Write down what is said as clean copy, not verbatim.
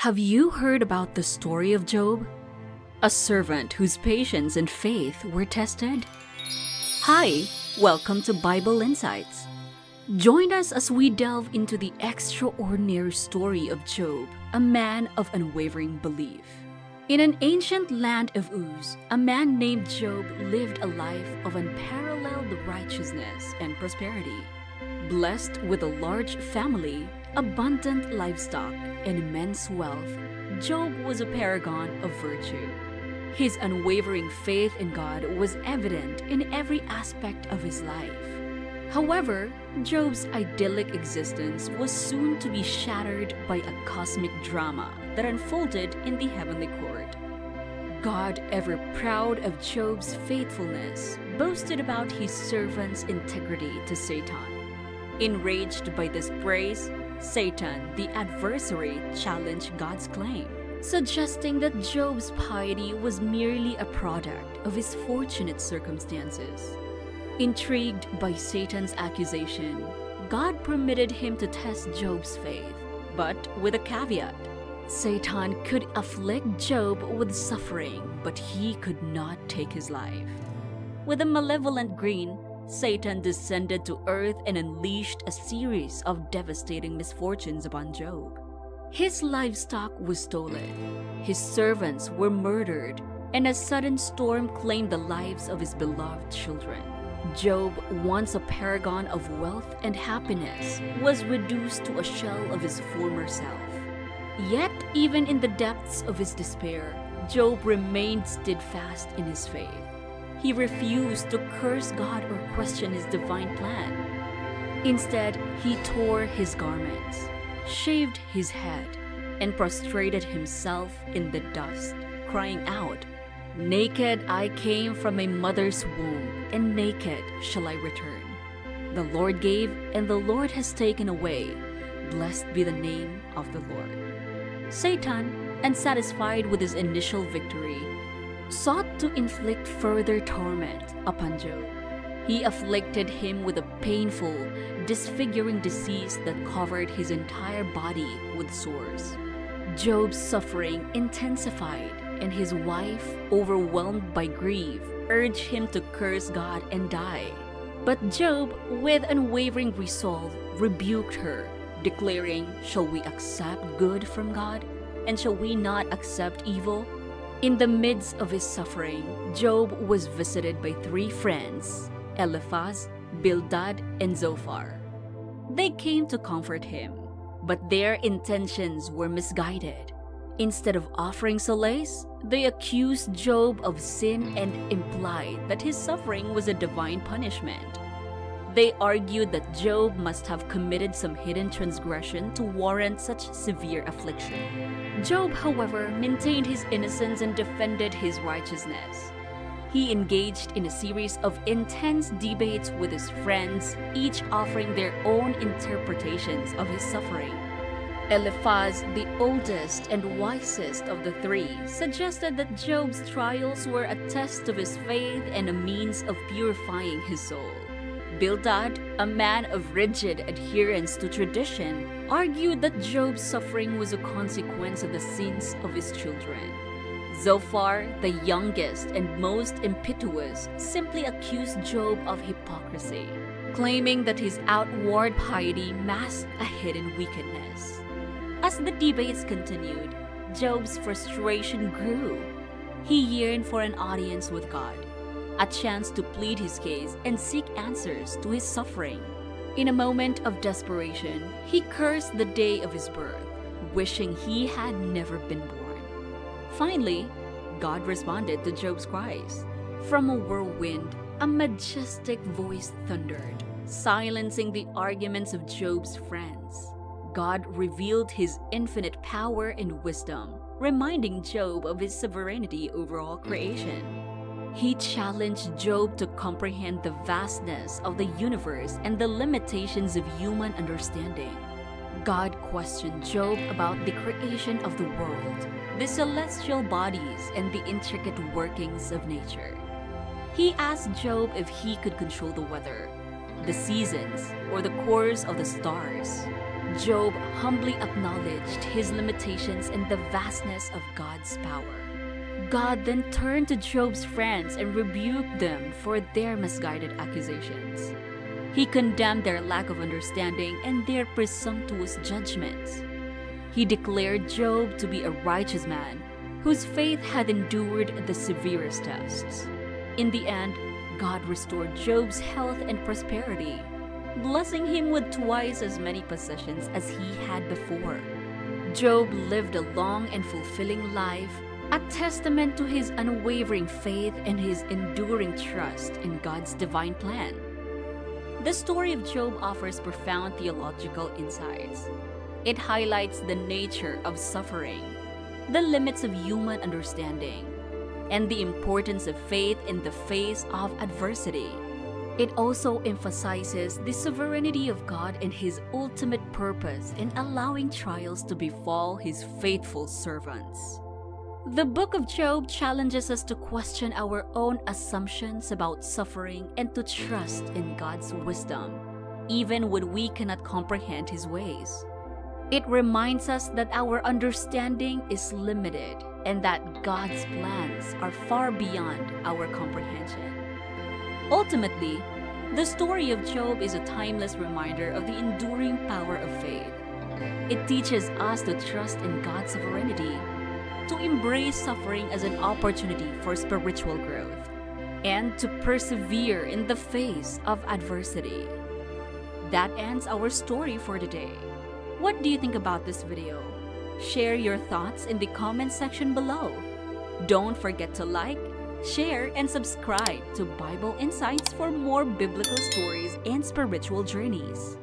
Have you heard about the story of Job? A servant whose patience and faith were tested? Hi, welcome to Bible Insights. Join us as we delve into the extraordinary story of Job, a man of unwavering belief. In an ancient land of Uz, a man named Job lived a life of unparalleled righteousness and prosperity. Blessed with a large family, abundant livestock, and immense wealth, Job was a paragon of virtue. His unwavering faith in God was evident in every aspect of his life. However, Job's idyllic existence was soon to be shattered by a cosmic drama that unfolded in the heavenly court. God, ever proud of Job's faithfulness, boasted about his servant's integrity to Satan. Enraged by this praise, Satan, the adversary, challenged God's claim, suggesting that Job's piety was merely a product of his fortunate circumstances. Intrigued by Satan's accusation, God permitted him to test Job's faith, but with a caveat. Satan could afflict Job with suffering, but he could not take his life. With a malevolent grin, Satan descended to earth and unleashed a series of devastating misfortunes upon Job. His livestock was stolen, his servants were murdered, and a sudden storm claimed the lives of his beloved children. Job, once a paragon of wealth and happiness, was reduced to a shell of his former self. Yet, even in the depths of his despair, Job remained steadfast in his faith. He refused to curse God or question his divine plan. Instead, he tore his garments, shaved his head, and prostrated himself in the dust, crying out, "Naked I came from my mother's womb, and naked shall I return. The Lord gave, and the Lord has taken away. Blessed be the name of the Lord." Satan, unsatisfied with his initial victory, sought to inflict further torment upon Job. He afflicted him with a painful, disfiguring disease that covered his entire body with sores. Job's suffering intensified, and his wife, overwhelmed by grief, urged him to curse God and die. But Job, with unwavering resolve, rebuked her, declaring, "Shall we accept good from God, and shall we not accept evil?" In the midst of his suffering, Job was visited by three friends, Eliphaz, Bildad, and Zophar. They came to comfort him, but their intentions were misguided. Instead of offering solace, they accused Job of sin and implied that his suffering was a divine punishment. They argued that Job must have committed some hidden transgression to warrant such severe affliction. Job, however, maintained his innocence and defended his righteousness. He engaged in a series of intense debates with his friends, each offering their own interpretations of his suffering. Eliphaz, the oldest and wisest of the three, suggested that Job's trials were a test of his faith and a means of purifying his soul. Bildad, a man of rigid adherence to tradition, argued that Job's suffering was a consequence of the sins of his children. Zophar, the youngest and most impetuous, simply accused Job of hypocrisy, claiming that his outward piety masked a hidden wickedness. As the debates continued, Job's frustration grew. He yearned for an audience with God, a chance to plead his case and seek answers to his suffering. In a moment of desperation, he cursed the day of his birth, wishing he had never been born. Finally, God responded to Job's cries. From a whirlwind, a majestic voice thundered, silencing the arguments of Job's friends. God revealed his infinite power and wisdom, reminding Job of his sovereignty over all creation. He challenged Job to comprehend the vastness of the universe and the limitations of human understanding. God questioned Job about the creation of the world, the celestial bodies, and the intricate workings of nature. He asked Job if he could control the weather, the seasons, or the course of the stars. Job humbly acknowledged his limitations and the vastness of God's power. God then turned to Job's friends and rebuked them for their misguided accusations. He condemned their lack of understanding and their presumptuous judgments. He declared Job to be a righteous man whose faith had endured the severest tests. In the end, God restored Job's health and prosperity, blessing him with twice as many possessions as he had before. Job lived a long and fulfilling life, a testament to his unwavering faith and his enduring trust in God's divine plan. The story of Job offers profound theological insights. It highlights the nature of suffering, the limits of human understanding, and the importance of faith in the face of adversity. It also emphasizes the sovereignty of God and His ultimate purpose in allowing trials to befall His faithful servants. The book of Job challenges us to question our own assumptions about suffering and to trust in God's wisdom, even when we cannot comprehend His ways. It reminds us that our understanding is limited and that God's plans are far beyond our comprehension. Ultimately, the story of Job is a timeless reminder of the enduring power of faith. It teaches us to trust in God's sovereignty, to embrace suffering as an opportunity for spiritual growth, and to persevere in the face of adversity. That ends our story for today. What do you think about this video? Share your thoughts in the comment section below. Don't forget to like, share, and subscribe to Bible Insights for more biblical stories and spiritual journeys.